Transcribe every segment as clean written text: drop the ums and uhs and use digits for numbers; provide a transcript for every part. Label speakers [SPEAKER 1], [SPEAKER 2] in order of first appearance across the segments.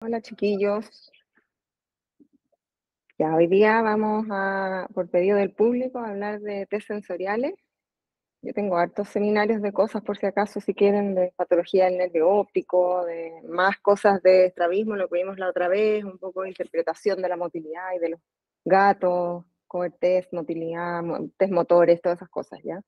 [SPEAKER 1] Hola chiquillos, ya hoy día vamos por pedido del público, a hablar de test sensoriales. Yo tengo hartos seminarios de cosas por si acaso, si quieren, de patología del nervio óptico, de más cosas de estrabismo, lo que vimos la otra vez, un poco de interpretación de la motilidad y de los gatos, cover test, motilidad, test motores, todas esas cosas, ¿ya?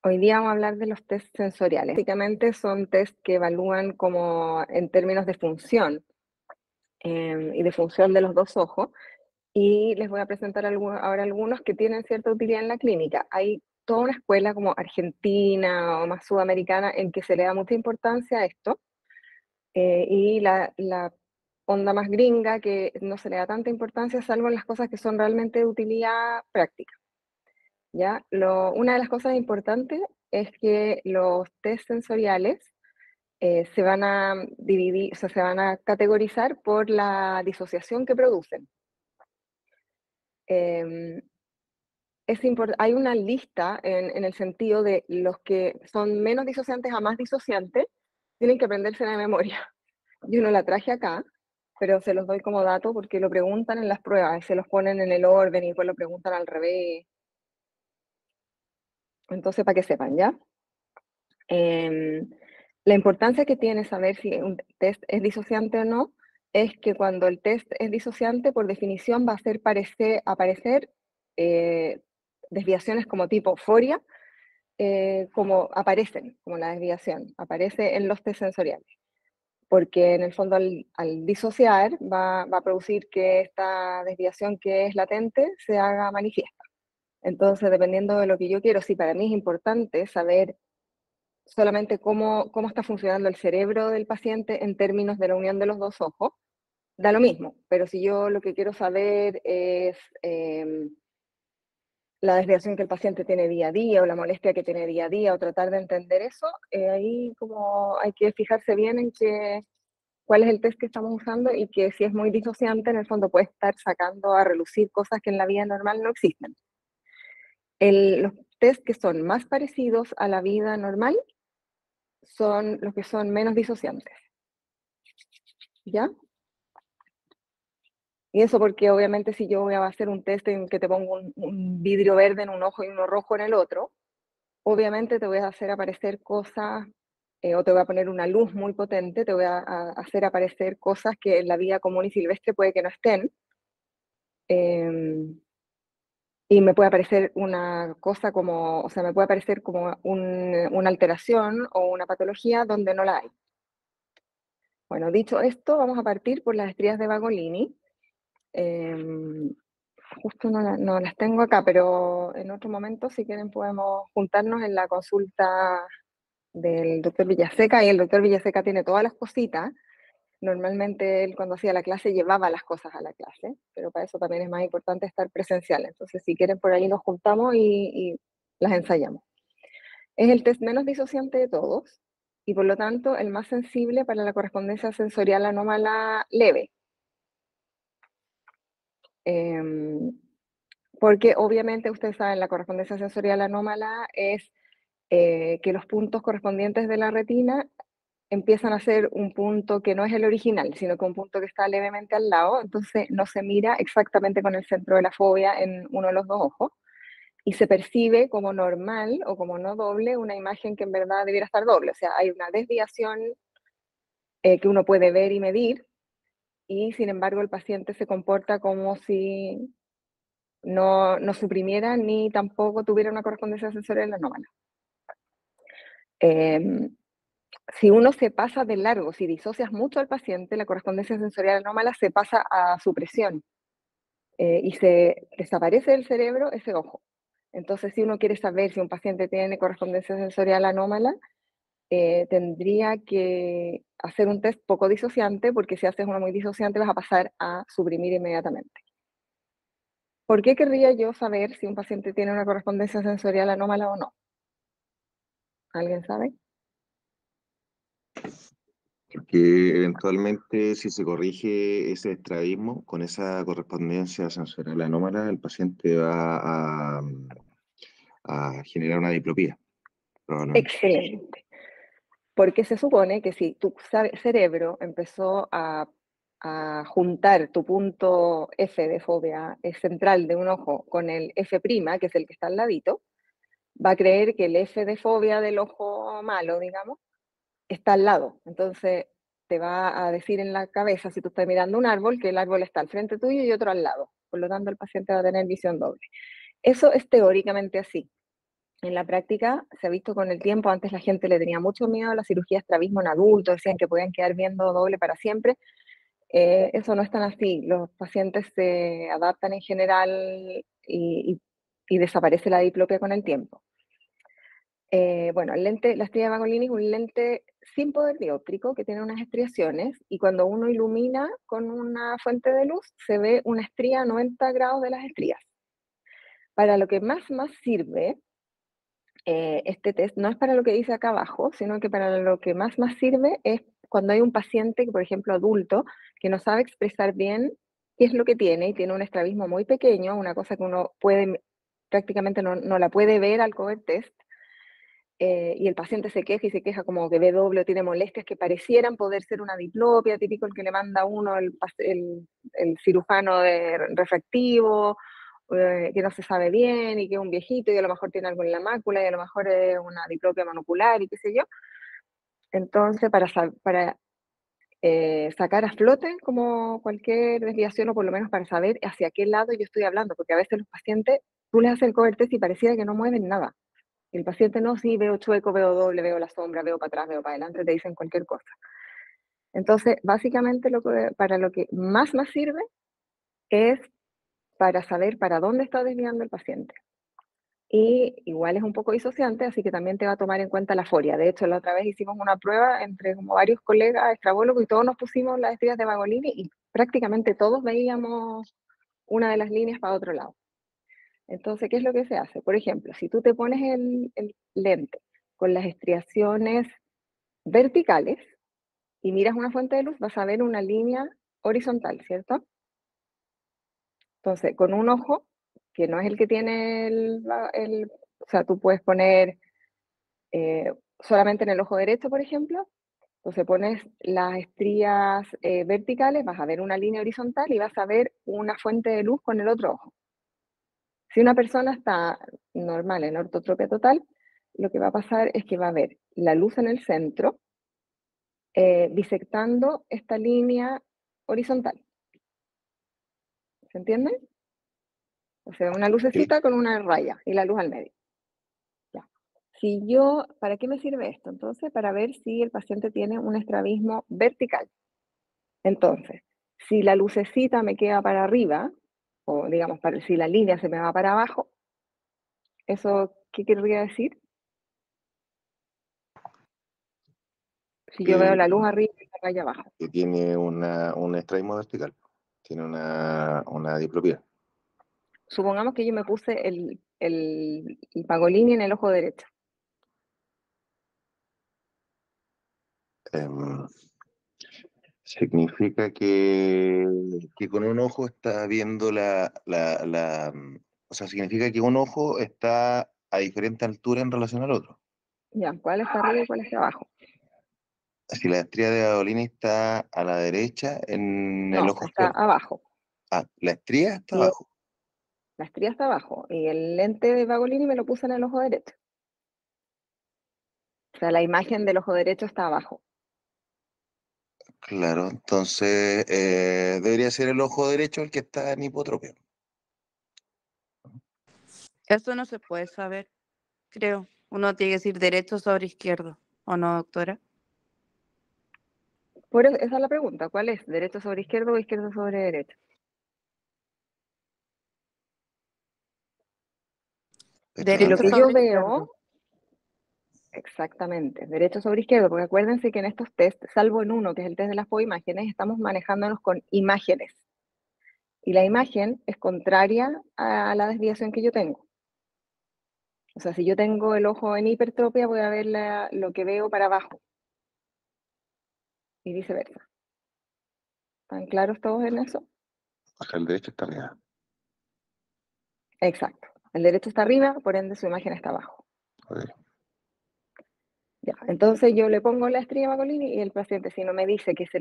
[SPEAKER 1] Hoy día vamos a hablar de los test sensoriales. Básicamente son test que evalúan como en términos de función y de función de los dos ojos. Y les voy a presentar ahora algunos que tienen cierta utilidad en la clínica. Hay toda una escuela como argentina o más sudamericana en que se le da mucha importancia a esto, y la onda más gringa que no se le da tanta importancia salvo en las cosas que son realmente de utilidad práctica. ¿Ya? Una de las cosas importantes es que los test sensoriales se van a dividir, o sea, se van a categorizar por la disociación que producen. Em, hay una lista en el sentido de los que son menos disociantes a más disociantes, tienen que aprenderse de memoria. Yo no la traje acá, pero se los doy como dato porque lo preguntan en las pruebas, se los ponen en el orden y después lo preguntan al revés. Entonces, para que sepan, ¿ya? Em, la importancia que tiene saber si un test es disociante o no es que cuando el test es disociante, por definición va a hacer aparecer eh, desviaciones como tipo foria, como aparecen, como la desviación, aparece en los test sensoriales. Porque en el fondo al disociar va a producir que esta desviación que es latente se haga manifiesta. Entonces, dependiendo de lo que yo quiero, sí, para mí es importante saber solamente cómo está funcionando el cerebro del paciente en términos de la unión de los dos ojos, da lo mismo. Pero si yo lo que quiero saber es la desviación que el paciente tiene día a día o la molestia que tiene día a día o tratar de entender eso, ahí como hay que fijarse bien en cuál es el test que estamos usando y que si es muy disociante, en el fondo puede estar sacando a relucir cosas que en la vida normal no existen. Los test que son más parecidos a la vida normal son los que son menos disociantes, ¿ya? Y eso porque obviamente si yo voy a hacer un test en que te pongo un vidrio verde en un ojo y uno rojo en el otro, obviamente te voy a hacer aparecer cosas, o te voy a poner una luz muy potente, te voy a hacer aparecer cosas que en la vida común y silvestre puede que no estén. Eh, y me puede aparecer una cosa como, o sea, me puede aparecer como una alteración o una patología donde no la hay. Bueno, dicho esto, vamos a partir por las estrías de Bagolini. Eh, Justo no las tengo acá, pero en otro momento, si quieren, podemos juntarnos en la consulta del doctor Villaseca, y el doctor Villaseca tiene todas las cositas. Normalmente él cuando hacía la clase llevaba las cosas a la clase, pero para eso también es más importante estar presencial. Entonces, si quieren, por ahí nos juntamos y las ensayamos. Es el test menos disociante de todos y por lo tanto el más sensible para la correspondencia sensorial anómala leve. Porque obviamente ustedes saben, la correspondencia sensorial anómala es que los puntos correspondientes de la retina empiezan a ser un punto que no es el original, sino que un punto que está levemente al lado, entonces no se mira exactamente con el centro de la fobia en uno de los dos ojos, y se percibe como normal o como no doble una imagen que en verdad debiera estar doble, o sea, hay una desviación que uno puede ver y medir, y sin embargo el paciente se comporta como si no suprimiera ni tampoco tuviera una correspondencia sensorial anómala. Eh, si uno se pasa de largo, si disocias mucho al paciente, la correspondencia sensorial anómala se pasa a supresión, y se desaparece del cerebro ese ojo. Entonces, si uno quiere saber si un paciente tiene correspondencia sensorial anómala, tendría que hacer un test poco disociante, porque si haces uno muy disociante vas a pasar a suprimir inmediatamente. ¿Por qué querría yo saber si un paciente tiene una correspondencia sensorial anómala o no? ¿Alguien sabe?
[SPEAKER 2] Porque eventualmente si se corrige ese estrabismo con esa correspondencia sensorial anómala, el paciente va a generar una diplopía, probablemente.
[SPEAKER 1] Excelente. Porque se supone que si tu cerebro empezó a juntar tu punto F de fobia central de un ojo con el F', que es el que está al ladito, va a creer que el F de fobia del ojo malo, digamos, está al lado. Entonces te va a decir en la cabeza, si tú estás mirando un árbol, que el árbol está al frente tuyo y otro al lado. Por lo tanto, el paciente va a tener visión doble. Eso es teóricamente así. En la práctica se ha visto con el tiempo, antes la gente le tenía mucho miedo a la cirugía de estrabismo en adultos, decían que podían quedar viendo doble para siempre. Eso no es tan así. Los pacientes se adaptan en general y desaparece la diplopia con el tiempo. Bueno, la estrella de Magolini es un lente sin poder dióptrico que tiene unas estriaciones y cuando uno ilumina con una fuente de luz se ve una estría a 90 grados de las estrías. Para lo que más sirve este test, no es para lo que dice acá abajo, sino que para lo que más sirve es cuando hay un paciente, por ejemplo adulto, que no sabe expresar bien qué es lo que tiene y tiene un estrabismo muy pequeño, una cosa que uno prácticamente no la puede ver al cover test. Y el paciente se queja y se queja como que ve doble o tiene molestias que parecieran poder ser una diplopia, típico el que le manda a uno el cirujano refractivo, que no se sabe bien y que es un viejito y a lo mejor tiene algo en la mácula y a lo mejor es una diplopia monocular y qué sé yo. Entonces, para sacar a flote como cualquier desviación o por lo menos para saber hacia qué lado yo estoy hablando, porque a veces los pacientes, tú les haces el cover test y pareciera que no mueven nada. El paciente no, sí, veo chueco, veo doble, veo la sombra, veo para atrás, veo para adelante, te dicen cualquier cosa. Entonces, básicamente para lo que más sirve es para saber para dónde está desviando el paciente. Y igual es un poco disociante, así que también te va a tomar en cuenta la foria. De hecho, la otra vez hicimos una prueba entre como varios colegas estrabólogos y todos nos pusimos las estrellas de Magolini y prácticamente todos veíamos una de las líneas para otro lado. Entonces, ¿qué es lo que se hace? Por ejemplo, si tú te pones el lente con las estriaciones verticales y miras una fuente de luz, vas a ver una línea horizontal, ¿cierto? Entonces, con un ojo, que no es el que tiene o sea, tú puedes poner solamente en el ojo derecho, por ejemplo, entonces pones las estrías verticales, vas a ver una línea horizontal y vas a ver una fuente de luz con el otro ojo. Si una persona está normal en ortotropia total, lo que va a pasar es que va a ver la luz en el centro, disectando esta línea horizontal. ¿Se entiende? O sea, una
[SPEAKER 2] Sí.
[SPEAKER 1] lucecita con una raya y la luz al medio. Ya. ¿Para qué me sirve esto? Entonces, para ver si el paciente tiene un estrabismo vertical. Entonces, si la lucecita me queda para arriba, o digamos, si la línea se me va para abajo, ¿eso qué querría decir? Si yo veo
[SPEAKER 2] Que,
[SPEAKER 1] la luz arriba y la raya abajo.
[SPEAKER 2] que tiene un estrabismo vertical, tiene una diplopía.
[SPEAKER 1] Supongamos que yo me puse el Pagolini en el ojo derecho.
[SPEAKER 2] Em, Significa que con un ojo está viendo o sea, significa que un ojo está a diferente altura en relación al otro.
[SPEAKER 1] Ya, ¿cuál está arriba y cuál está abajo?
[SPEAKER 2] Si la estría de Badolini está a la derecha en el
[SPEAKER 1] No,
[SPEAKER 2] ojo
[SPEAKER 1] está
[SPEAKER 2] izquierdo.
[SPEAKER 1] abajo.
[SPEAKER 2] Ah, la estría está
[SPEAKER 1] Y
[SPEAKER 2] abajo.
[SPEAKER 1] la estría está abajo. Y el lente de Pagolini me lo puse en el ojo derecho. O sea, la imagen del ojo derecho está abajo.
[SPEAKER 2] Claro, entonces debería ser el ojo derecho el que está en hipotropia.
[SPEAKER 3] Eso no se puede saber, creo. Uno tiene que decir derecho sobre izquierdo, ¿o no, doctora?
[SPEAKER 1] Esa es la pregunta. ¿Cuál es? ¿Derecho sobre izquierdo o izquierdo sobre derecho?
[SPEAKER 2] Derecho
[SPEAKER 1] Si lo
[SPEAKER 3] Derecho
[SPEAKER 2] sobre
[SPEAKER 1] que yo
[SPEAKER 3] sobre
[SPEAKER 1] veo,
[SPEAKER 3] izquierdo.
[SPEAKER 1] exactamente, derecho sobre izquierdo, porque acuérdense que en estos test, salvo en uno, que es el test de las imágenes, estamos manejándonos con imágenes. Y la imagen es contraria a la desviación que yo tengo. O sea, si yo tengo el ojo en hipertropia, voy a ver lo que veo para abajo y viceversa. ¿Están claros todos en eso?
[SPEAKER 2] o sea, el derecho está arriba.
[SPEAKER 1] Exacto. El derecho está arriba, por ende su imagen está abajo.
[SPEAKER 2] Ok.
[SPEAKER 1] Ya, entonces yo le pongo la estrella Bagolini y el paciente, si no me dice que si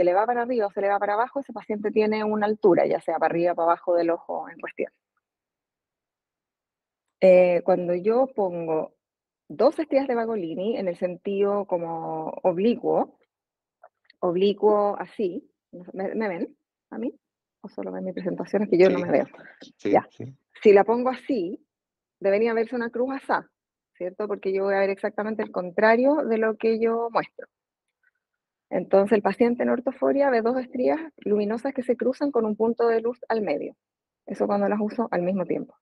[SPEAKER 1] le va para arriba o se le va para abajo, ese paciente tiene una altura, ya sea para arriba o para abajo del ojo en cuestión. Cuando yo pongo 2 estrellas de Bagolini en el sentido como oblicuo así, ¿me ven a mí? ¿O solo ven mi presentación? Es que yo no
[SPEAKER 2] Sí,
[SPEAKER 1] me veo.
[SPEAKER 2] sí,
[SPEAKER 1] Ya.
[SPEAKER 2] sí.
[SPEAKER 1] Si la pongo así, debería verse una cruz asá, ¿cierto? Porque yo voy a ver exactamente el contrario de lo que yo muestro. Entonces el paciente en ortoforia ve 2 estrellas luminosas que se cruzan con un punto de luz al medio. Eso cuando las uso al mismo tiempo.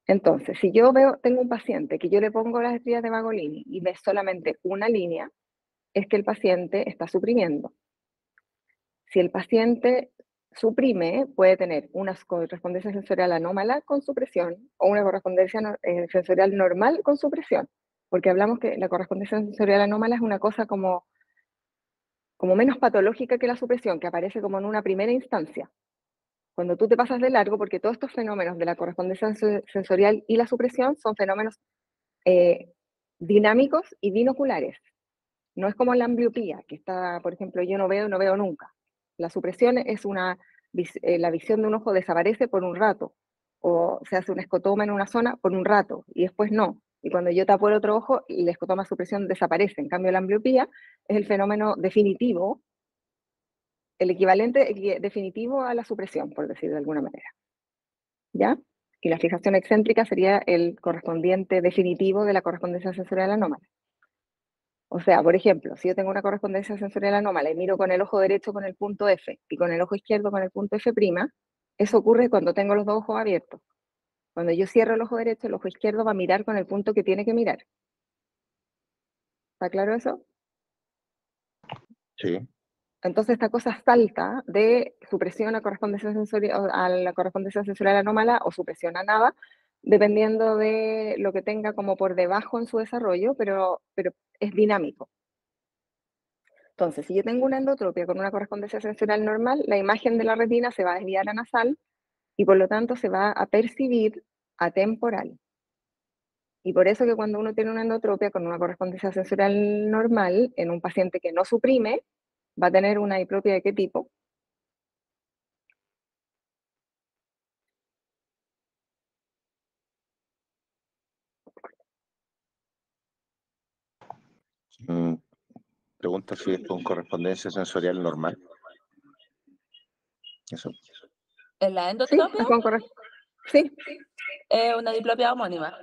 [SPEAKER 1] Entonces, si yo tengo un paciente que yo le pongo las estrellas de Bagolini y ve solamente una línea, es que el paciente está suprimiendo. Si el paciente suprime, puede tener una correspondencia sensorial anómala con supresión o una correspondencia sensorial normal con supresión, porque hablamos que la correspondencia sensorial anómala es una cosa como menos patológica que la supresión, que aparece como en una primera instancia. Cuando tú te pasas de largo, porque todos estos fenómenos de la correspondencia sensorial y la supresión son fenómenos dinámicos y binoculares. No es como la ambliopía, que está, por ejemplo, yo no veo nunca. La supresión es la visión de un ojo desaparece por un rato, o se hace un escotoma en una zona por un rato, y después no. Y cuando yo tapo el otro ojo, el escotoma supresión desaparece. En cambio, la ambliopía es el fenómeno definitivo, el equivalente definitivo a la supresión, por decir de alguna manera. ¿Ya? Y la fijación excéntrica sería el correspondiente definitivo de la correspondencia sensorial anómala. O sea, por ejemplo, si yo tengo una correspondencia sensorial anómala y miro con el ojo derecho con el punto F y con el ojo izquierdo con el punto F', eso ocurre cuando tengo los dos ojos abiertos. Cuando yo cierro el ojo derecho, el ojo izquierdo va a mirar con el punto que tiene que mirar. ¿Está claro eso?
[SPEAKER 2] Sí.
[SPEAKER 1] Entonces esta cosa salta de supresión a la correspondencia sensorial anómala o supresión a nada, dependiendo de lo que tenga como por debajo en su desarrollo, pero es dinámico. Entonces, si yo tengo una endotropia con una correspondencia sensorial normal, la imagen de la retina se va a desviar a nasal y por lo tanto se va a percibir atemporal. Y por eso que cuando uno tiene una endotropia con una correspondencia sensorial normal, en un paciente que no suprime, va a tener una diplopia ¿de qué tipo?
[SPEAKER 2] Pregunta si es con correspondencia sensorial normal. Eso.
[SPEAKER 4] En la
[SPEAKER 1] Sí,
[SPEAKER 4] endotropia
[SPEAKER 1] es con sí,
[SPEAKER 4] es una diplopia homónima.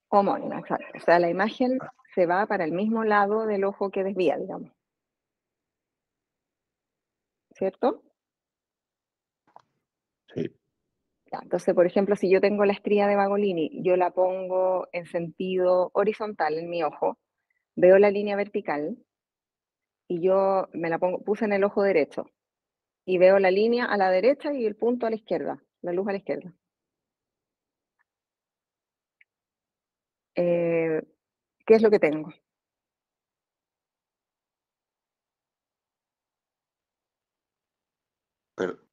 [SPEAKER 1] homónima, exacto. O sea, la imagen se va para el mismo lado del ojo que desvía, digamos. ¿Cierto?
[SPEAKER 2] Sí.
[SPEAKER 1] Ya, entonces, por ejemplo, si yo tengo la estría de Bagolini, yo la pongo en sentido horizontal en mi ojo, veo la línea vertical y yo me la puse en el ojo derecho y veo la línea a la derecha y el punto a la izquierda, la luz a la izquierda. ¿Qué es lo que tengo?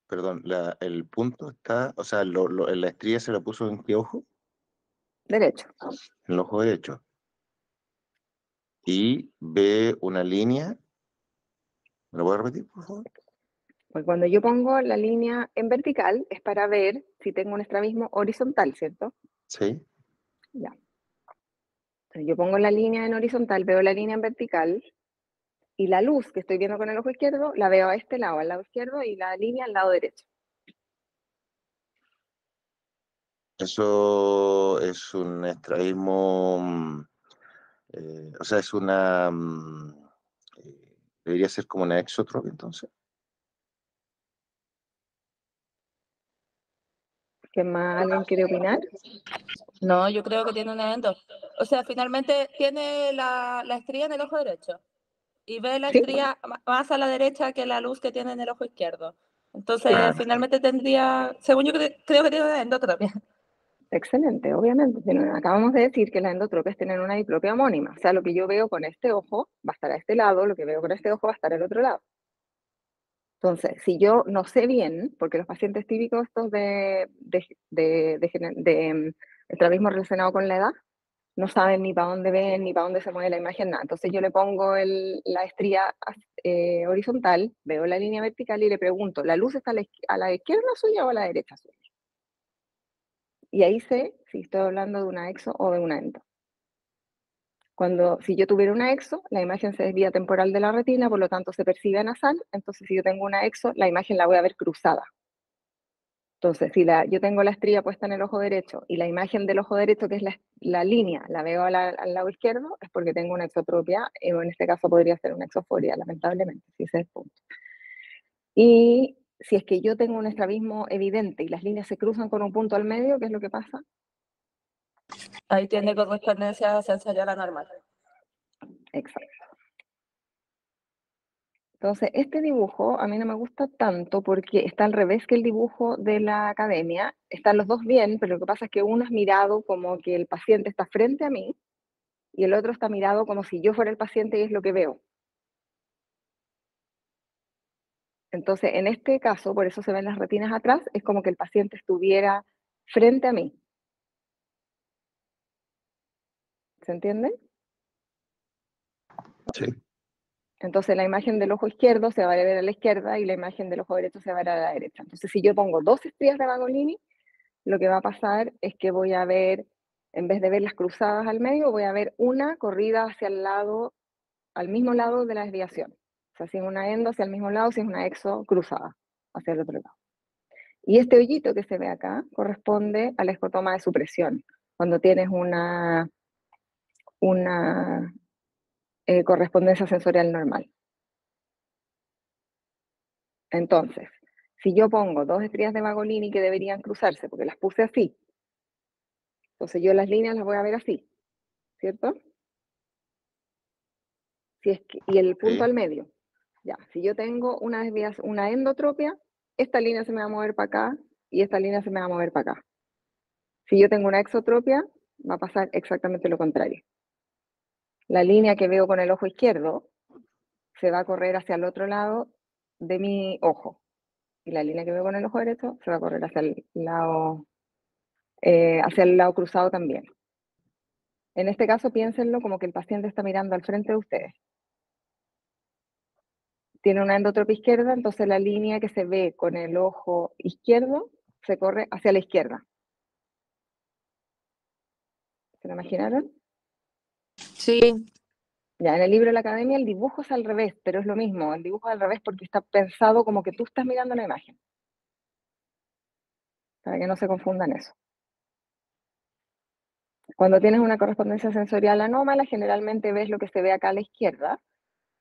[SPEAKER 2] Perdón, el punto está, o sea, la estrella se la puso en qué ojo?
[SPEAKER 1] Derecho.
[SPEAKER 2] En el ojo derecho. Y ve una línea. ¿Me lo puedo repetir, por favor?
[SPEAKER 1] Pues cuando yo pongo la línea en vertical es para ver si tengo un estrabismo horizontal, ¿cierto?
[SPEAKER 2] Sí.
[SPEAKER 1] Ya. Entonces yo pongo la línea en horizontal, veo la línea en vertical y la luz que estoy viendo con el ojo izquierdo la veo a este lado, al lado izquierdo, y la línea al lado derecho.
[SPEAKER 2] Eso es un estrabismo, o sea, es una, debería ser como una exotropia, entonces.
[SPEAKER 1] ¿Qué más alguien quiere opinar?
[SPEAKER 4] No, yo creo que tiene una endo. O sea, finalmente tiene la estría en el ojo derecho y ve la
[SPEAKER 1] ¿Sí?
[SPEAKER 4] estría más a la derecha que la luz que tiene en el ojo izquierdo. Entonces,
[SPEAKER 2] Claro.
[SPEAKER 4] finalmente tendría, según yo creo que tiene una endotropia.
[SPEAKER 1] Excelente, obviamente. Acabamos de decir que las endotropias tienen una diplopia homónima. O sea, lo que yo veo con este ojo va a estar a este lado, lo que veo con este ojo va a estar al otro lado. Entonces, si yo no sé bien, porque los pacientes típicos estos de estrabismo relacionado con la edad, no saben ni para dónde ven, ni para dónde se mueve la imagen, nada. Entonces yo le pongo la estría horizontal, veo la línea vertical y le pregunto, ¿la luz está a la izquierda suya o a la derecha suya? Y ahí sé si estoy hablando de una exo o de una endo. Si yo tuviera una exo, la imagen se desvía temporal de la retina, por lo tanto se percibe nasal. Entonces, si yo tengo una exo, la imagen la voy a ver cruzada. Entonces, si yo tengo la estría puesta en el ojo derecho y la imagen del ojo derecho, que es la línea, la veo al lado izquierdo, es porque tengo una exotropia, o en este caso podría ser una exoforia, lamentablemente, si ese es el punto. Y si es que yo tengo un estrabismo evidente y las líneas se cruzan con un punto al medio, ¿qué es lo que pasa?
[SPEAKER 4] Ahí tiene correspondencia sensorial anormal.
[SPEAKER 1] Exacto. Entonces, este dibujo a mí no me gusta tanto porque está al revés que el dibujo de la academia. Están los dos bien, pero lo que pasa es que uno es mirado como que el paciente está frente a mí y el otro está mirado como si yo fuera el paciente y es lo que veo. Entonces, en este caso, por eso se ven las retinas atrás, es como que el paciente estuviera frente a mí. ¿Se entiende?
[SPEAKER 2] Sí.
[SPEAKER 1] Entonces, la imagen del ojo izquierdo se va a ver a la izquierda y la imagen del ojo derecho se va a ver a la derecha. Entonces, si yo pongo dos estrías de Bagolini, lo que va a pasar es que voy a ver, en vez de ver las cruzadas al medio, voy a ver una corrida hacia el lado, al mismo lado de la desviación. O sea, si es una endo hacia el mismo lado, si es una exo cruzada hacia el otro lado. Y este hoyito que se ve acá corresponde al escotoma de supresión, cuando tienes una correspondencia sensorial normal. Entonces, si yo pongo dos estrías de Bagolini que deberían cruzarse, porque las puse así, entonces yo las líneas las voy a ver así, ¿cierto? Y el punto
[SPEAKER 2] Sí.
[SPEAKER 1] al medio. Ya, si yo tengo una endotropia, esta línea se me va a mover para acá y esta línea se me va a mover para acá. Si yo tengo una exotropia, va a pasar exactamente lo contrario. La línea que veo con el ojo izquierdo se va a correr hacia el otro lado de mi ojo. Y la línea que veo con el ojo derecho se va a correr hacia el lado cruzado también. En este caso, piénsenlo como que el paciente está mirando al frente de ustedes. Tiene una endotropia izquierda, entonces la línea que se ve con el ojo izquierdo se corre hacia la izquierda. ¿Se lo imaginaron?
[SPEAKER 3] Sí,
[SPEAKER 1] Ya, en el libro de la academia el dibujo es al revés, pero es lo mismo. El dibujo es al revés porque está pensado como que tú estás mirando la imagen. Para que no se confundan eso. Cuando tienes una correspondencia sensorial anómala, generalmente ves lo que se ve acá a la izquierda,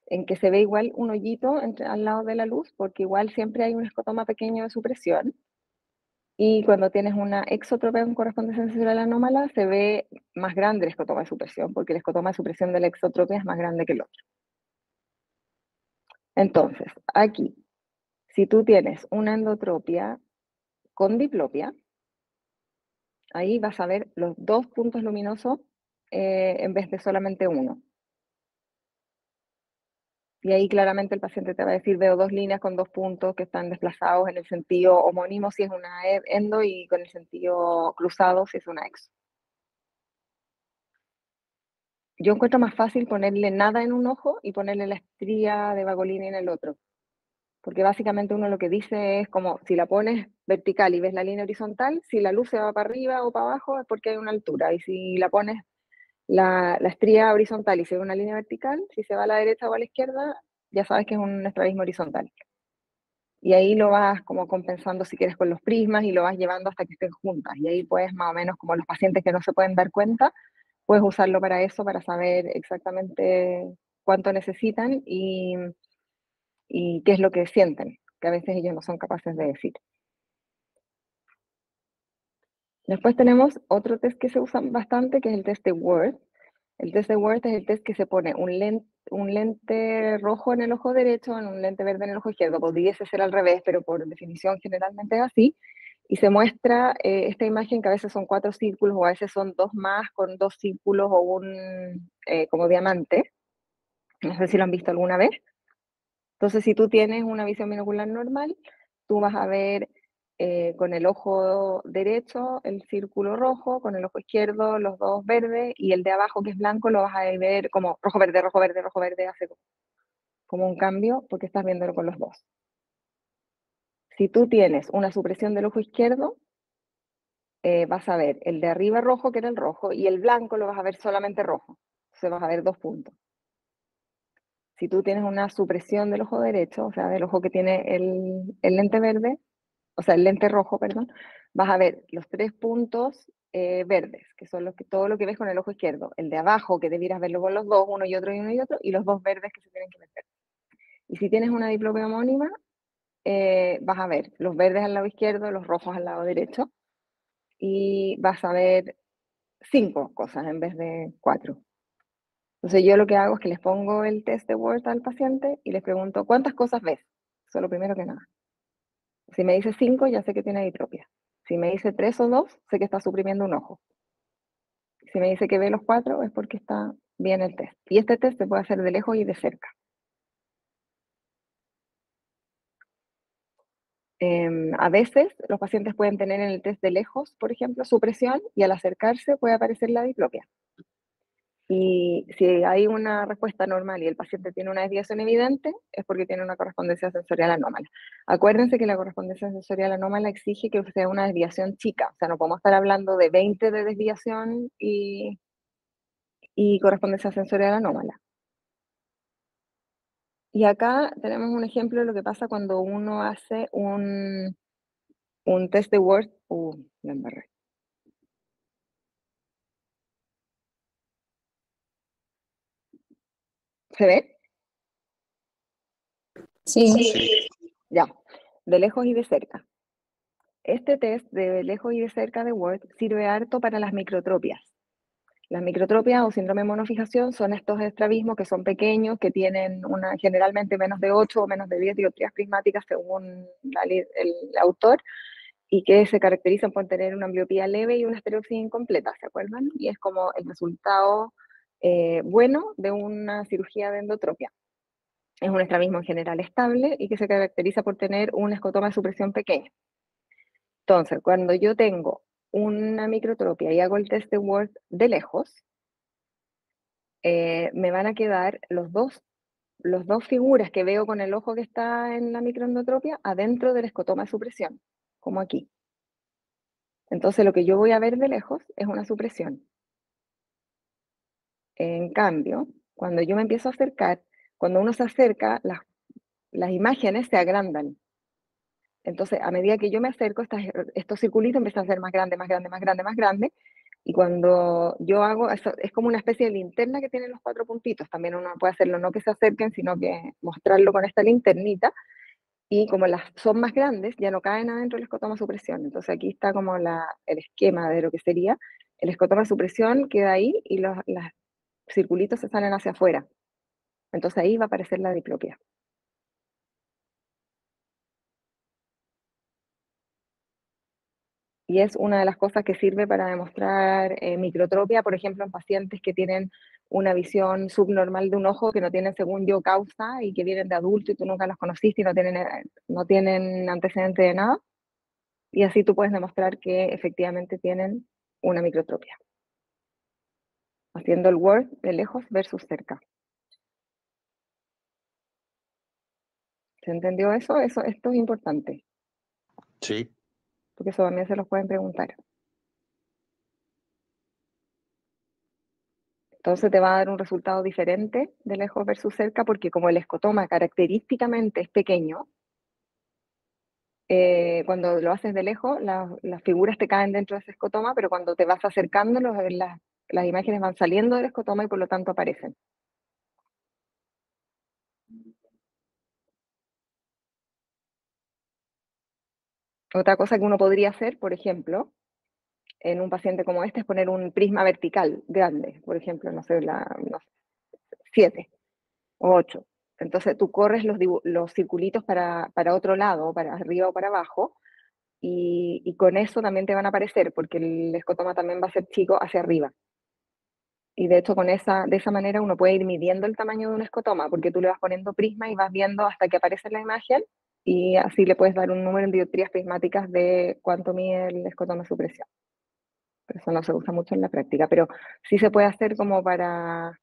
[SPEAKER 1] en que se ve igual un hoyito al lado de la luz, porque igual siempre hay un escotoma pequeño de supresión. Y cuando tienes una exotropia con correspondencia sensorial anómala, se ve más grande el escotoma de supresión, porque el escotoma de supresión de la exotropia es más grande que el otro. Entonces, aquí, si tú tienes una endotropia con diplopia, ahí vas a ver los dos puntos luminosos en vez de solamente uno. Y ahí claramente el paciente te va a decir, veo dos líneas con dos puntos que están desplazados en el sentido homónimo si es una endo y con el sentido cruzado si es una exo. Yo encuentro más fácil ponerle nada en un ojo y ponerle la estría de Bagolini en el otro. Porque básicamente uno lo que dice es como, si la pones vertical y ves la línea horizontal, si la luz se va para arriba o para abajo es porque hay una altura. Y si la pones la estría horizontal y se ve una línea vertical, si se va a la derecha o a la izquierda, ya sabes que es un estrabismo horizontal. Y ahí lo vas como compensando si quieres con los prismas y lo vas llevando hasta que estén juntas. Y ahí puedes más o menos, como los pacientes que no se pueden dar cuenta, puedes usarlo para eso, para saber exactamente cuánto necesitan y qué es lo que sienten, que a veces ellos no son capaces de decir. Después tenemos otro test que se usa bastante, que es el test de Word. El test de Word es el test que se pone un lente rojo en el ojo derecho, en un lente verde en el ojo izquierdo. Podría ser al revés, pero por definición generalmente es así. Y se muestra esta imagen que a veces son 4 círculos o a veces son 2 más con 2 círculos o un como diamante. No sé si lo han visto alguna vez. Entonces, si tú tienes una visión binocular normal, tú vas a ver con el ojo derecho el círculo rojo, con el ojo izquierdo los dos verdes, y el de abajo que es blanco lo vas a ver como rojo, verde, rojo, verde, rojo, verde, hace como un cambio porque estás viéndolo con los dos. Si tú tienes una supresión del ojo izquierdo, vas a ver el de arriba rojo, que era el rojo, y el blanco lo vas a ver solamente rojo. Entonces vas a ver 2 puntos. Si tú tienes una supresión del ojo derecho, o sea, del ojo que tiene el lente verde, o sea, el lente rojo, perdón, vas a ver los 3 puntos verdes, que son todo lo que ves con el ojo izquierdo. El de abajo, que debieras verlo con los dos, uno y otro y uno y otro, y los 2 verdes que se tienen que meter. Y si tienes una diplopia homónima, vas a ver los verdes al lado izquierdo, los rojos al lado derecho, y vas a ver 5 cosas en vez de 4. Entonces yo lo que hago es que les pongo el test de Word al paciente y les pregunto, ¿cuántas cosas ves? Eso es lo primero que nada. Si me dice 5, ya sé que tiene diplopia. Si me dice 3 o 2, sé que está suprimiendo un ojo. Si me dice que ve los 4, es porque está bien el test. Y este test se puede hacer de lejos y de cerca. A veces los pacientes pueden tener en el test de lejos, por ejemplo, supresión, y al acercarse puede aparecer la diplopia. Y si hay una respuesta normal y el paciente tiene una desviación evidente, es porque tiene una correspondencia sensorial anómala. Acuérdense que la correspondencia sensorial anómala exige que sea una desviación chica, o sea, no podemos estar hablando de 20 de desviación y correspondencia sensorial anómala. Y acá tenemos un ejemplo de lo que pasa cuando uno hace un test de Word. La embarré. ¿Se ve?
[SPEAKER 4] Sí.
[SPEAKER 1] Ya, de lejos y de cerca. Este test de lejos y de cerca de Word sirve harto para las microtropias. Las microtropias o síndrome de monofijación son estos estrabismos que son pequeños, que tienen generalmente menos de 8 o menos de 10 dioptrías prismáticas según el autor, y que se caracterizan por tener una ambliopía leve y una estereopsis incompleta, ¿se acuerdan? Y es como el resultado bueno de una cirugía de endotropia. Es un estrabismo en general estable y que se caracteriza por tener un escotoma de supresión pequeño. Entonces, cuando yo tengo una microtropia y hago el test de Word de lejos, me van a quedar los dos figuras que veo con el ojo que está en la microendotropia adentro del escotoma de supresión, como aquí. Entonces, lo que yo voy a ver de lejos es una supresión. En cambio, cuando yo me empiezo a acercar, cuando uno se acerca, las imágenes se agrandan. Entonces, a medida que yo me acerco, estos circulitos empiezan a ser más grandes, más grandes, más grandes, más grandes. Y cuando yo hago, es como una especie de linterna que tienen los 4 puntitos. También uno puede hacerlo, no que se acerquen, sino que mostrarlo con esta linternita. Y como las son más grandes, ya no caen adentro del escotoma supresión. Entonces aquí está como el esquema de lo que sería. El escotoma supresión queda ahí y los circulitos se salen hacia afuera. Entonces ahí va a aparecer la diplopia. Y es una de las cosas que sirve para demostrar microtropia, por ejemplo, en pacientes que tienen una visión subnormal de un ojo, que no tienen, según yo, causa y que vienen de adulto y tú nunca los conociste y no tienen antecedente de nada. Y así tú puedes demostrar que efectivamente tienen una microtropia. Haciendo el Word de lejos versus cerca. ¿Se entendió eso? Esto es importante.
[SPEAKER 2] Sí.
[SPEAKER 1] Porque eso también se los pueden preguntar. Entonces te va a dar un resultado diferente de lejos versus cerca, porque como el escotoma característicamente es pequeño, cuando lo haces de lejos, las figuras te caen dentro de ese escotoma, pero cuando te vas acercando, las imágenes van saliendo del escotoma y por lo tanto aparecen. Otra cosa que uno podría hacer, por ejemplo, en un paciente como este, es poner un prisma vertical grande, por ejemplo, no sé, 7 o 8. Entonces tú corres los circulitos para otro lado, para arriba o para abajo, y con eso también te van a aparecer, porque el escotoma también va a ser chico hacia arriba. Y de hecho de esa manera uno puede ir midiendo el tamaño de un escotoma, porque tú le vas poniendo prisma y vas viendo hasta que aparece la imagen y así le puedes dar un número en dioptrías prismáticas de cuánto mide el escotoma de supresión. Pero eso no se usa mucho en la práctica, pero sí se puede hacer como para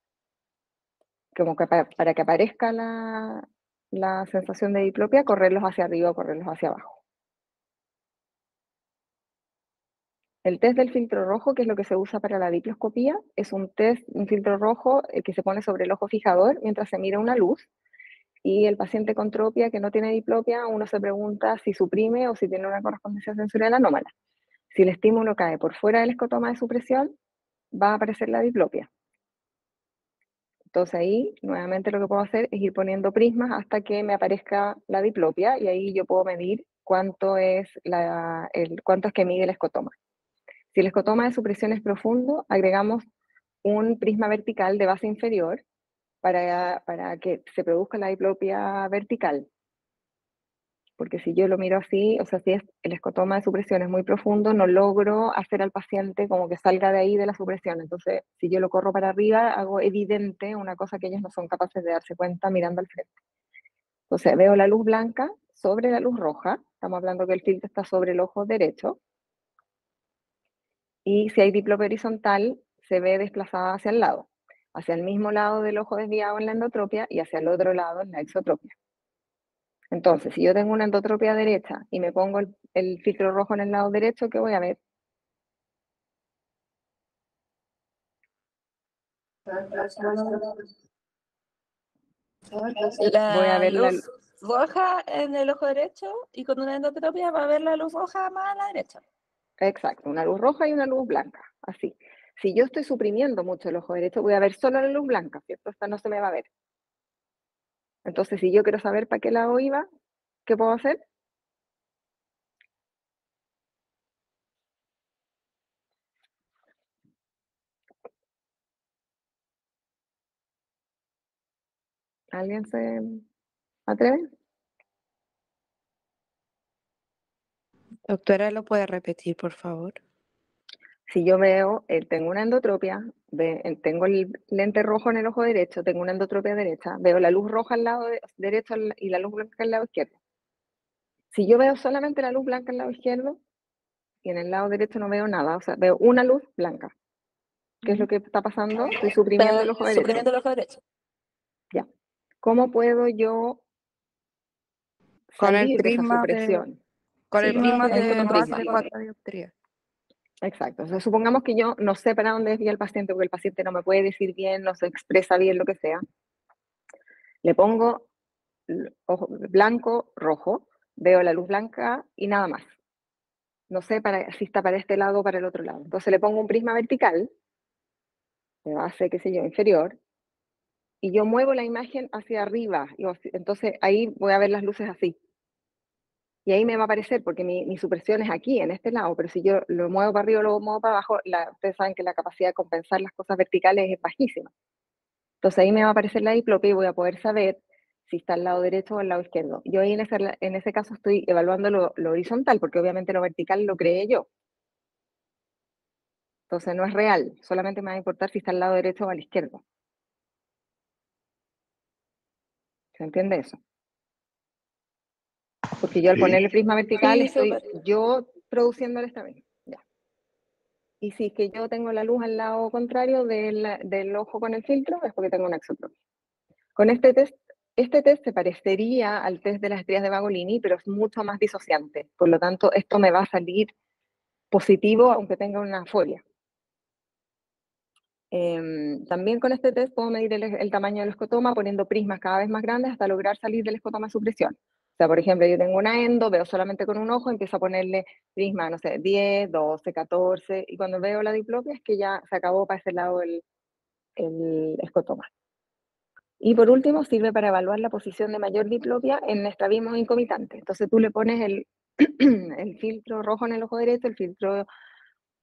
[SPEAKER 1] que aparezca la sensación de diplopia, correrlos hacia arriba o correrlos hacia abajo. El test del filtro rojo, que es lo que se usa para la diploscopía, es un filtro rojo que se pone sobre el ojo fijador mientras se mira una luz, y el paciente con tropia que no tiene diplopia, uno se pregunta si suprime o si tiene una correspondencia sensorial anómala. Si el estímulo cae por fuera del escotoma de supresión, va a aparecer la diplopia. Entonces ahí, nuevamente lo que puedo hacer es ir poniendo prismas hasta que me aparezca la diplopia, y ahí yo puedo medir cuánto es que mide el escotoma. Si el escotoma de supresión es profundo, agregamos un prisma vertical de base inferior para que se produzca la diplopia vertical. Porque si yo lo miro así, o sea, si el escotoma de supresión es muy profundo, no logro hacer al paciente como que salga de ahí de la supresión. Entonces, si yo lo corro para arriba, hago evidente una cosa que ellos no son capaces de darse cuenta mirando al frente. Entonces, veo la luz blanca sobre la luz roja. Estamos hablando que el filtro está sobre el ojo derecho. Y si hay diplopia horizontal, se ve desplazada hacia el lado. Hacia el mismo lado del ojo desviado en la endotropia y hacia el otro lado en la exotropia. Entonces, si yo tengo una endotropia derecha y me pongo el filtro rojo en el lado derecho, ¿qué voy a ver? Voy a
[SPEAKER 4] La
[SPEAKER 1] ver
[SPEAKER 4] luz roja en el ojo derecho, y con una endotropia va a ver la luz roja más a la derecha.
[SPEAKER 1] Exacto, una luz roja y una luz blanca, así. Si yo estoy suprimiendo mucho el ojo derecho, voy a ver solo la luz blanca, ¿cierto? Esta no se me va a ver. Entonces, si yo quiero saber para qué lado iba, ¿qué puedo hacer? ¿Alguien se atreve?
[SPEAKER 3] Doctora, ¿lo puede repetir, por favor?
[SPEAKER 1] Si yo veo, tengo una endotropia, tengo el lente rojo en el ojo derecho, tengo una endotropia derecha, veo la luz roja al lado derecho y la luz blanca al lado izquierdo. Si yo veo solamente la luz blanca al lado izquierdo y en el lado derecho no veo nada, o sea, veo una luz blanca. ¿Qué es lo que está pasando? Estoy suprimiendo el ojo derecho.
[SPEAKER 4] Suprimiendo el ojo derecho.
[SPEAKER 1] Ya. ¿Cómo puedo yo
[SPEAKER 3] Con el
[SPEAKER 1] salir de esa
[SPEAKER 3] prisma
[SPEAKER 1] supresión?
[SPEAKER 3] Con
[SPEAKER 1] Sí,
[SPEAKER 3] el prisma de
[SPEAKER 1] con
[SPEAKER 3] base
[SPEAKER 1] prisma.
[SPEAKER 3] de 4 dioptrías.
[SPEAKER 1] Exacto. O sea, supongamos que yo no sé para dónde desvía el paciente, porque el paciente no me puede decir bien, no se expresa bien, lo que sea. Le pongo ojo blanco, rojo, veo la luz blanca y nada más. No sé si está para este lado o para el otro lado. Entonces le pongo un prisma vertical, de base, qué sé yo, inferior, y yo muevo la imagen hacia arriba. Entonces ahí voy a ver las luces así. Y ahí me va a aparecer, porque mi supresión es aquí, en este lado, pero si yo lo muevo para arriba o lo muevo para abajo, ustedes saben que la capacidad de compensar las cosas verticales es bajísima. Entonces ahí me va a aparecer la diplopia y voy a poder saber si está al lado derecho o al lado izquierdo. Yo ahí en ese caso estoy evaluando lo horizontal, porque obviamente lo vertical lo creé yo. Entonces no es real, solamente me va a importar si está al lado derecho o al izquierdo. ¿Se entiende eso? Porque yo al
[SPEAKER 2] Sí.
[SPEAKER 1] ponerle prisma vertical
[SPEAKER 4] Sí,
[SPEAKER 1] estoy
[SPEAKER 4] súper.
[SPEAKER 1] yo produciendo el estamento. Ya. Y si es que yo tengo la luz al lado contrario del ojo con el filtro, es porque tengo una exotropia. Con este test se parecería al test de las estrías de Bagolini, pero es mucho más disociante. Por lo tanto, esto me va a salir positivo aunque tenga una folia. También con este test puedo medir el tamaño del escotoma poniendo prismas cada vez más grandes hasta lograr salir del escotoma a supresión. O sea, por ejemplo, yo tengo una endo, veo solamente con un ojo, empiezo a ponerle prisma, no sé, 10, 12, 14, y cuando veo la diplopia es que ya se acabó para ese lado el escotoma. Y por último, sirve para evaluar la posición de mayor diplopia en estrabismo incomitante. Entonces tú le pones el filtro rojo en el ojo derecho, el filtro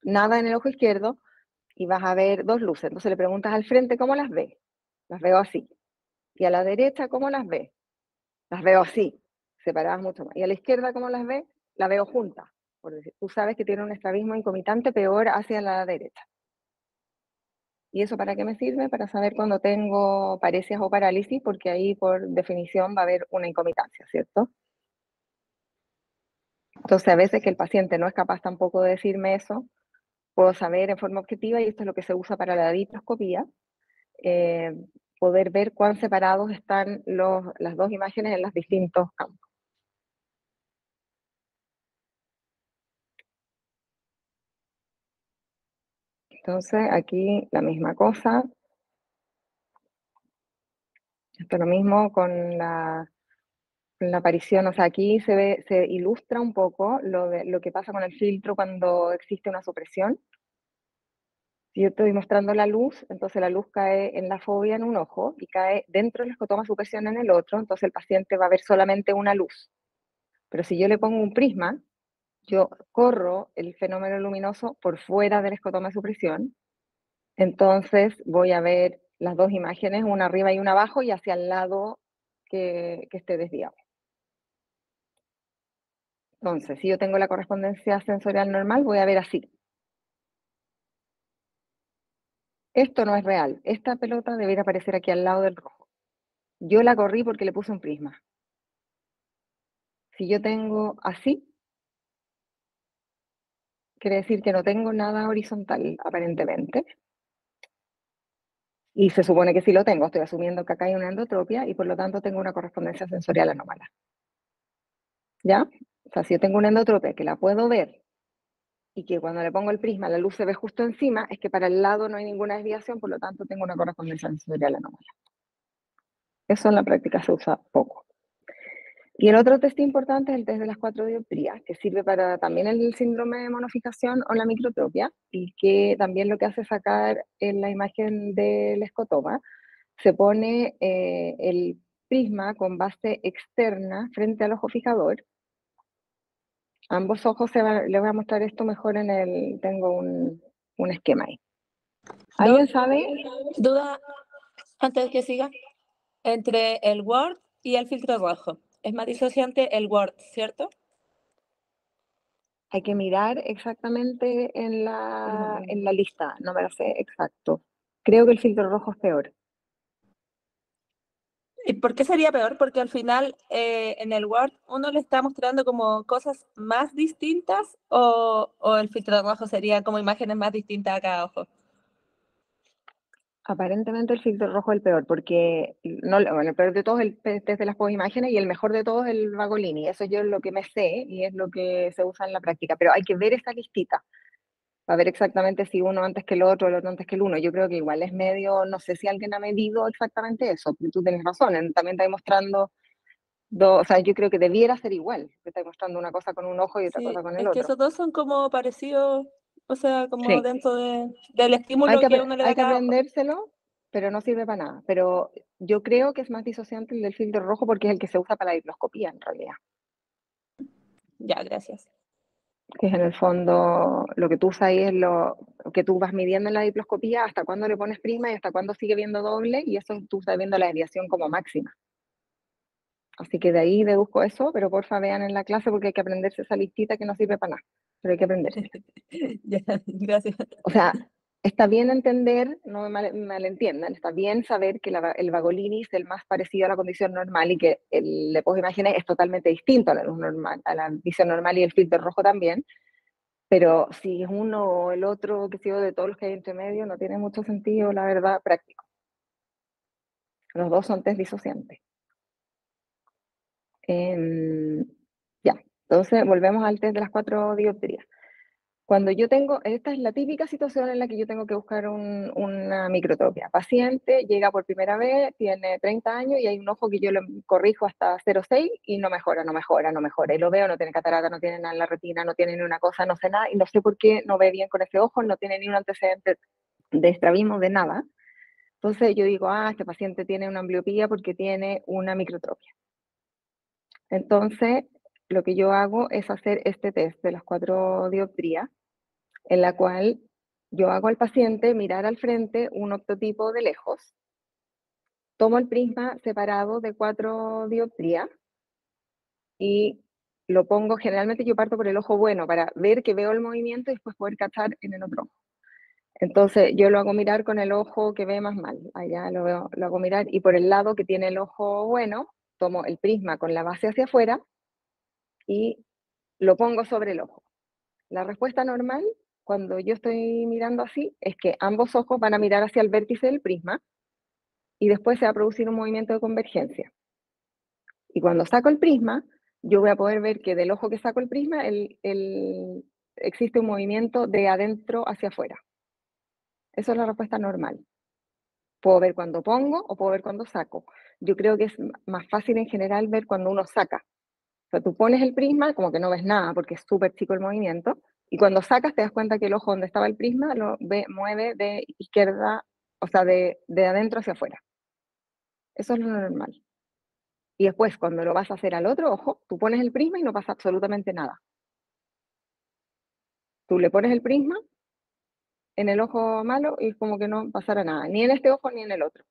[SPEAKER 1] nada en el ojo izquierdo, y vas a ver dos luces. Entonces le preguntas al frente, ¿cómo las ves? Las veo así. Y a la derecha, ¿cómo las ves? Las veo así, separadas mucho más. Y a la izquierda, ¿cómo las ves? La veo juntas. Por decir, tú sabes que tiene un estrabismo incomitante peor hacia la derecha. ¿Y eso para qué me sirve? Para saber cuando tengo paresias o parálisis, porque ahí por definición va a haber una incomitancia, ¿cierto? Entonces, a veces que el paciente no es capaz tampoco de decirme eso, puedo saber en forma objetiva, y esto es lo que se usa para la diploscopía, poder ver cuán separados están las dos imágenes en los distintos campos. Entonces, aquí la misma cosa. Esto es lo mismo con la aparición, o sea, aquí se ilustra un poco lo que pasa con el filtro cuando existe una supresión. Si yo estoy mostrando la luz, entonces la luz cae en la fobia en un ojo y cae dentro del escotoma supresión en el otro, entonces el paciente va a ver solamente una luz. Pero si yo le pongo un prisma, yo corro el fenómeno luminoso por fuera del escotoma de supresión, entonces voy a ver las dos imágenes, una arriba y una abajo, y hacia el lado que esté desviado. Entonces, si yo tengo la correspondencia sensorial normal, voy a ver así. Esto no es real. Esta pelota debería aparecer aquí al lado del rojo. Yo la corrí porque le puse un prisma. Si yo tengo así, quiere decir que no tengo nada horizontal, aparentemente. Y se supone que sí lo tengo. Estoy asumiendo que acá hay una endotropia y por lo tanto tengo una correspondencia sensorial anómala. ¿Ya? O sea, si yo tengo una endotropia que la puedo ver y que cuando le pongo el prisma la luz se ve justo encima, es que para el lado no hay ninguna desviación, por lo tanto tengo una correspondencia sensorial anómala. Eso en la práctica se usa poco. Y el otro test importante es el test de las 4 dioptrías, que sirve para también el síndrome de monofijación o la microtropia, y que también lo que hace es sacar en la imagen del escotoma, se pone el prisma con base externa frente al ojo fijador. Ambos ojos les voy a mostrar esto mejor tengo un esquema ahí. ¿Alguien sabe?
[SPEAKER 4] Duda, antes de que siga, entre el Word y el filtro rojo. Es más disociante el Word, ¿cierto?
[SPEAKER 1] Hay que mirar exactamente en la lista, no me lo sé exacto. Creo que el filtro rojo es peor.
[SPEAKER 4] ¿Y por qué sería peor? Porque al final en el Word uno le está mostrando como cosas más distintas o el filtro rojo sería como imágenes más distintas a cada ojo.
[SPEAKER 1] Aparentemente el filtro rojo es el peor, porque bueno, el peor de todos es el test de las imágenes y el mejor de todos es el Vagolini. Eso yo es lo que me sé y es lo que se usa en la práctica, pero hay que ver esa listita para ver exactamente si uno antes que el otro antes que el uno. Yo creo que igual es medio, no sé si alguien ha medido exactamente eso, pero tú tienes razón, también está mostrando o sea, yo creo que debiera ser igual, que está mostrando una cosa con un ojo y otra
[SPEAKER 4] Sí,
[SPEAKER 1] cosa con el
[SPEAKER 4] es que
[SPEAKER 1] otro.
[SPEAKER 4] esos dos son como parecidos, o sea, como
[SPEAKER 1] Sí,
[SPEAKER 4] dentro del estímulo que uno le da
[SPEAKER 1] hay
[SPEAKER 4] a
[SPEAKER 1] que
[SPEAKER 4] cada ojo.
[SPEAKER 1] aprendérselo, pero no sirve para nada. Pero yo creo que es más disociante el del filtro rojo porque es el que se usa para la diploscopía en realidad.
[SPEAKER 4] Ya, gracias.
[SPEAKER 1] Que es en el fondo lo que tú usas ahí es lo que tú vas midiendo en la diploscopía hasta cuándo le pones prisma y hasta cuándo sigue viendo doble, y eso tú estás viendo la desviación como máxima. Así que de ahí deduzco eso, pero porfa vean en la clase porque hay que aprenderse esa listita que no sirve para nada, pero hay que aprenderse.
[SPEAKER 4] Ya, gracias.
[SPEAKER 1] O sea, está bien entender, no me malentiendan, está bien saber que el Vagolini es el más parecido a la condición normal y que el de imágenes es totalmente distinto a la luz normal, a la visión normal, y el filtro rojo también. Pero si es uno o el otro, que sigo de todos los que hay entre medio, no tiene mucho sentido, la verdad, práctico. Los dos son test disociantes. Ya, entonces volvemos al test de las 4 dioptrías. Cuando yo tengo, esta es la típica situación en la que yo tengo que buscar una microtropia. Paciente llega por primera vez, tiene 30 años y hay un ojo que yo le corrijo hasta 0,6 y no mejora, no mejora, no mejora. Y lo veo, no tiene catarata, no tiene nada en la retina, no tiene ni una cosa, no sé nada, y no sé por qué no ve bien con ese ojo, no tiene ni un antecedente de estrabismo, de nada. Entonces yo digo, este paciente tiene una ambliopía porque tiene una microtropia. Entonces, lo que yo hago es hacer este test de las 4 dioptrías, en la cual yo hago al paciente mirar al frente un octotipo de lejos, tomo el prisma separado de 4 dioptrías y lo pongo, generalmente yo parto por el ojo bueno para ver que veo el movimiento y después poder cachar en el otro ojo. Entonces yo lo hago mirar con el ojo que ve más mal, allá lo hago mirar, y por el lado que tiene el ojo bueno, tomo el prisma con la base hacia afuera y lo pongo sobre el ojo. La respuesta normal, cuando yo estoy mirando así, es que ambos ojos van a mirar hacia el vértice del prisma y después se va a producir un movimiento de convergencia. Y cuando saco el prisma, yo voy a poder ver que del ojo que saco el prisma existe un movimiento de adentro hacia afuera. Esa es la respuesta normal. Puedo ver cuando pongo o puedo ver cuando saco. Yo creo que es más fácil en general ver cuando uno saca. O sea, tú pones el prisma, como que no ves nada porque es súper chico el movimiento, y cuando sacas te das cuenta que el ojo donde estaba el prisma lo mueve de izquierda, o sea, de adentro hacia afuera. Eso es lo normal. Y después, cuando lo vas a hacer al otro ojo, tú pones el prisma y no pasa absolutamente nada. Tú le pones el prisma en el ojo malo y como que no pasará nada, ni en este ojo ni en el otro.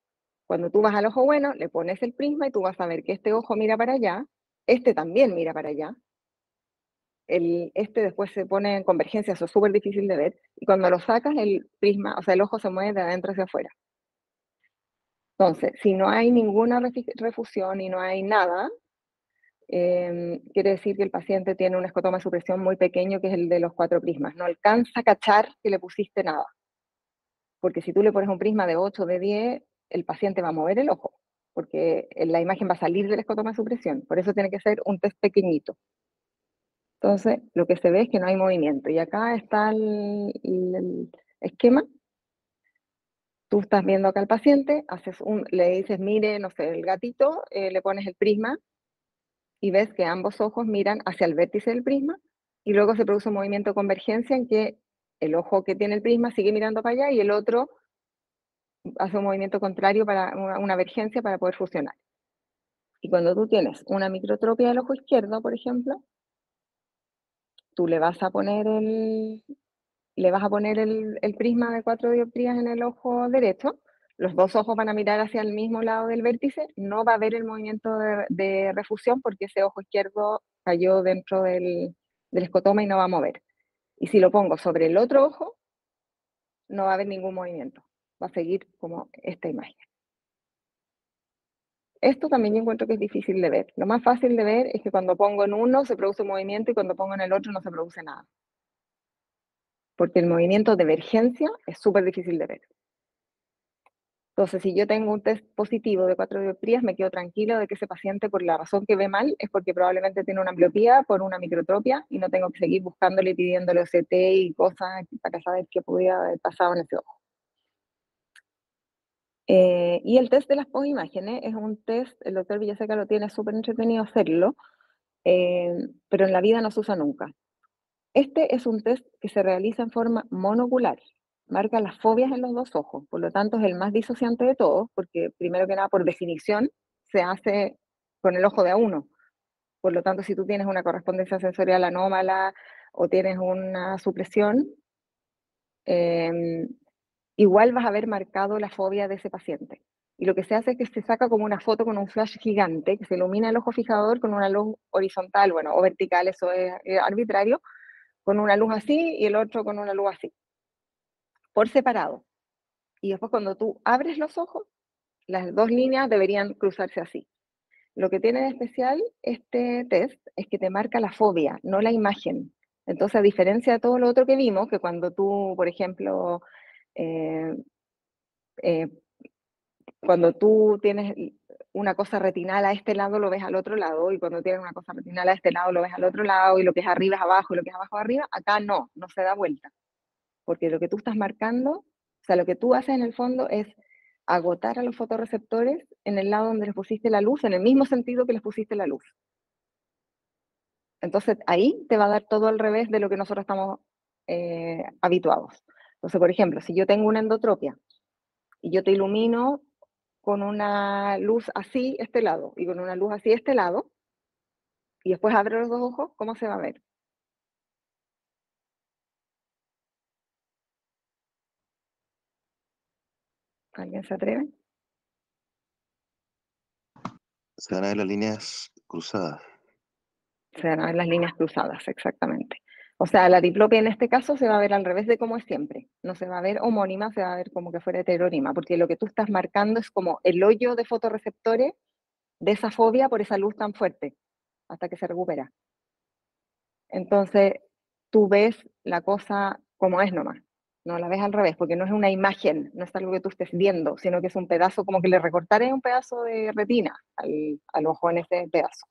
[SPEAKER 1] Cuando tú vas al ojo bueno, le pones el prisma y tú vas a ver que este ojo mira para allá, este también mira para allá, este después se pone en convergencia, eso es súper difícil de ver, y cuando lo sacas, el prisma, o sea, el ojo se mueve de adentro hacia afuera. Entonces, si no hay ninguna refusión y no hay nada, quiere decir que el paciente tiene un escotoma de supresión muy pequeño, que es el de los 4 prismas. No alcanza a cachar que le pusiste nada. Porque si tú le pones un prisma de 8 de 10, el paciente va a mover el ojo, porque la imagen va a salir del escotoma de supresión. Por eso tiene que ser un test pequeñito. Entonces, lo que se ve es que no hay movimiento. Y acá está el esquema. Tú estás viendo acá al paciente, le dices, mire, no sé, el gatito, le pones el prisma y ves que ambos ojos miran hacia el vértice del prisma y luego se produce un movimiento de convergencia en que el ojo que tiene el prisma sigue mirando para allá y el otro hace un movimiento contrario para una vergencia para poder fusionar. Y cuando tú tienes una microtropia del ojo izquierdo, por ejemplo, tú le vas a poner el prisma de 4 dioptrías en el ojo derecho, los dos ojos van a mirar hacia el mismo lado del vértice, no va a haber el movimiento de refusión porque ese ojo izquierdo cayó dentro del escotoma y no va a mover. Y si lo pongo sobre el otro ojo, no va a haber ningún movimiento, va a seguir como esta imagen. Esto también yo encuentro que es difícil de ver. Lo más fácil de ver es que cuando pongo en uno se produce un movimiento y cuando pongo en el otro no se produce nada. Porque el movimiento de vergencia es súper difícil de ver. Entonces, si yo tengo un test positivo de 4 dioptrías, me quedo tranquilo de que ese paciente, por la razón que ve mal, es porque probablemente tiene una ambliopía por una microtropia y no tengo que seguir buscándole y pidiéndole OCT y cosas para saber qué podía haber pasado en ese ojo. Y el test de las postimágenes es un test, el doctor Villaseca lo tiene súper entretenido hacerlo, pero en la vida no se usa nunca. Este es un test que se realiza en forma monocular, marca las fobias en los dos ojos, por lo tanto es el más disociante de todos, porque primero que nada, por definición, se hace con el ojo de a uno. Por lo tanto, si tú tienes una correspondencia sensorial anómala o tienes una supresión, igual vas a haber marcado la fobia de ese paciente. Y lo que se hace es que se saca como una foto con un flash gigante, que se ilumina el ojo fijador con una luz horizontal, bueno, o vertical, eso es arbitrario, con una luz así y el otro con una luz así, por separado. Y después cuando tú abres los ojos, las dos líneas deberían cruzarse así. Lo que tiene de especial este test es que te marca la fobia, no la imagen. Entonces, a diferencia de todo lo otro que vimos, que cuando tú, por ejemplo, eh, eh, cuando tú tienes una cosa retinal a este lado, lo ves al otro lado, y cuando tienes una cosa retinal a este lado, lo ves al otro lado, y lo que es arriba es abajo, y lo que es abajo es arriba, acá no se da vuelta. Porque lo que tú estás marcando, o sea, lo que tú haces en el fondo es agotar a los fotorreceptores en el lado donde les pusiste la luz, en el mismo sentido que les pusiste la luz. Entonces, ahí te va a dar todo al revés de lo que nosotros estamos habituados. Entonces, por ejemplo, si yo tengo una endotropia y yo te ilumino con una luz así este lado y con una luz así este lado, y después abro los dos ojos, ¿cómo se va a ver? ¿Alguien se atreve?
[SPEAKER 2] Se van a ver las líneas cruzadas.
[SPEAKER 1] Se van a ver las líneas cruzadas, exactamente. O sea, la diplopia en este caso se va a ver al revés de como es siempre. No se va a ver homónima, se va a ver como que fuera heterónima, porque lo que tú estás marcando es como el hoyo de fotorreceptores de esa fobia por esa luz tan fuerte, hasta que se recupera. Entonces, tú ves la cosa como es nomás, no la ves al revés, porque no es una imagen, no es algo que tú estés viendo, sino que es un pedazo, como que le recortaré un pedazo de retina al ojo en ese pedazo.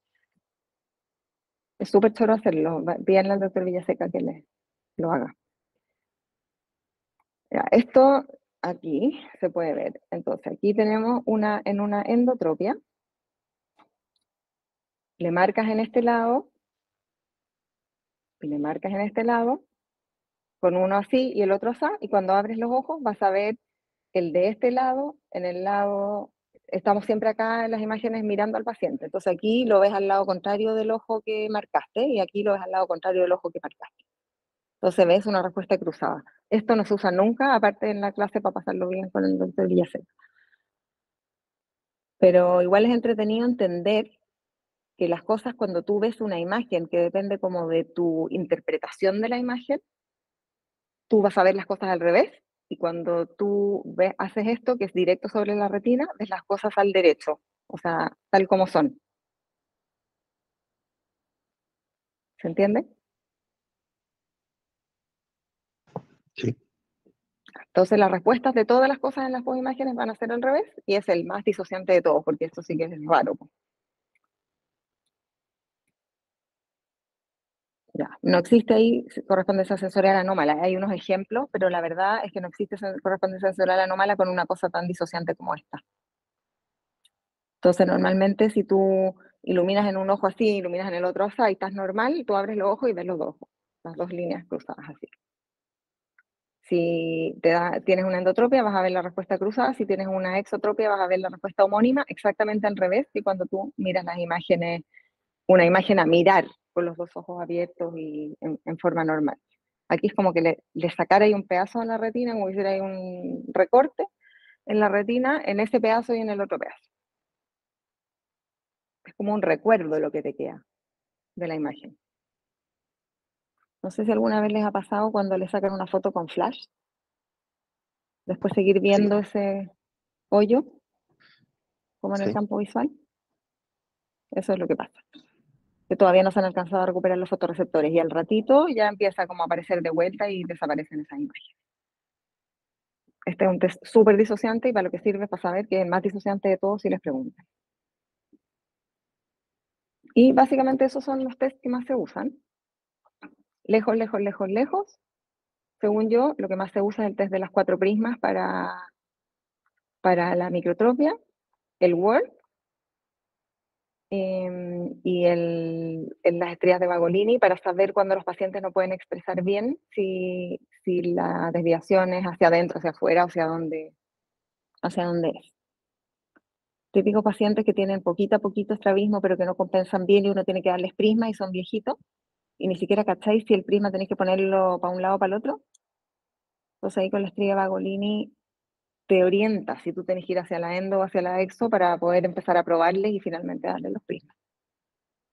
[SPEAKER 1] Es súper choro hacerlo, pídanle al doctor Villaseca que lo haga. Ya, esto aquí se puede ver. Entonces, aquí tenemos una endotropia. Le marcas en este lado, y le marcas en este lado, con uno así y el otro así, y cuando abres los ojos vas a ver el de este lado, en el lado, estamos siempre acá en las imágenes mirando al paciente. Entonces aquí lo ves al lado contrario del ojo que marcaste, y aquí lo ves al lado contrario del ojo que marcaste. Entonces ves una respuesta cruzada. Esto no se usa nunca, aparte en la clase para pasarlo bien con el doctor Villaseca. Pero igual es entretenido entender que las cosas, cuando tú ves una imagen que depende como de tu interpretación de la imagen, tú vas a ver las cosas al revés, y cuando tú haces esto, que es directo sobre la retina, ves las cosas al derecho, o sea, tal como son. ¿Se entiende?
[SPEAKER 2] Sí.
[SPEAKER 1] Entonces las respuestas de todas las cosas en las dos imágenes van a ser al revés, y es el más disociante de todos, porque esto sí que es raro. Ya, no existe ahí correspondencia sensorial anómala. Hay unos ejemplos, pero la verdad es que no existe correspondencia sensorial anómala con una cosa tan disociante como esta. Entonces, normalmente si tú iluminas en un ojo así, iluminas en el otro así, y estás normal, tú abres los ojos y ves los dos ojos, las dos líneas cruzadas así. Si tienes una endotropia, vas a ver la respuesta cruzada. Si tienes una exotropia, vas a ver la respuesta homónima, exactamente al revés que cuando tú miras las imágenes, una imagen a mirar con los dos ojos abiertos y en forma normal. Aquí es como que le sacara ahí un pedazo a la retina, como que hiciera ahí un recorte en la retina, en ese pedazo y en el otro pedazo. Es como un recuerdo de lo que te queda de la imagen. No sé si alguna vez les ha pasado cuando le sacan una foto con flash, después seguir viendo ese hoyo, como en el
[SPEAKER 2] Sí.
[SPEAKER 1] campo visual. Eso es lo que pasa. Que todavía no se han alcanzado a recuperar los fotorreceptores, y al ratito ya empieza como a aparecer de vuelta y desaparecen esas imágenes. Este es un test súper disociante, y para lo que sirve es para saber que es el más disociante de todos si les preguntan. Y básicamente esos son los tests que más se usan. Lejos, lejos, lejos, lejos. Según yo, lo que más se usa es el test de las 4 prismas para la microtropia, el WORD, y las estrías de Bagolini, para saber cuando los pacientes no pueden expresar bien si la desviación es hacia adentro, hacia afuera, o hacia dónde es. Típicos pacientes que tienen poquito estrabismo, pero que no compensan bien, y uno tiene que darles prisma y son viejitos, y ni siquiera cacháis si el prisma tenéis que ponerlo para un lado o para el otro. Entonces ahí con la estría Bagolini te orienta si tú tenés que ir hacia la endo o hacia la exo para poder empezar a probarles y finalmente darle los prismas.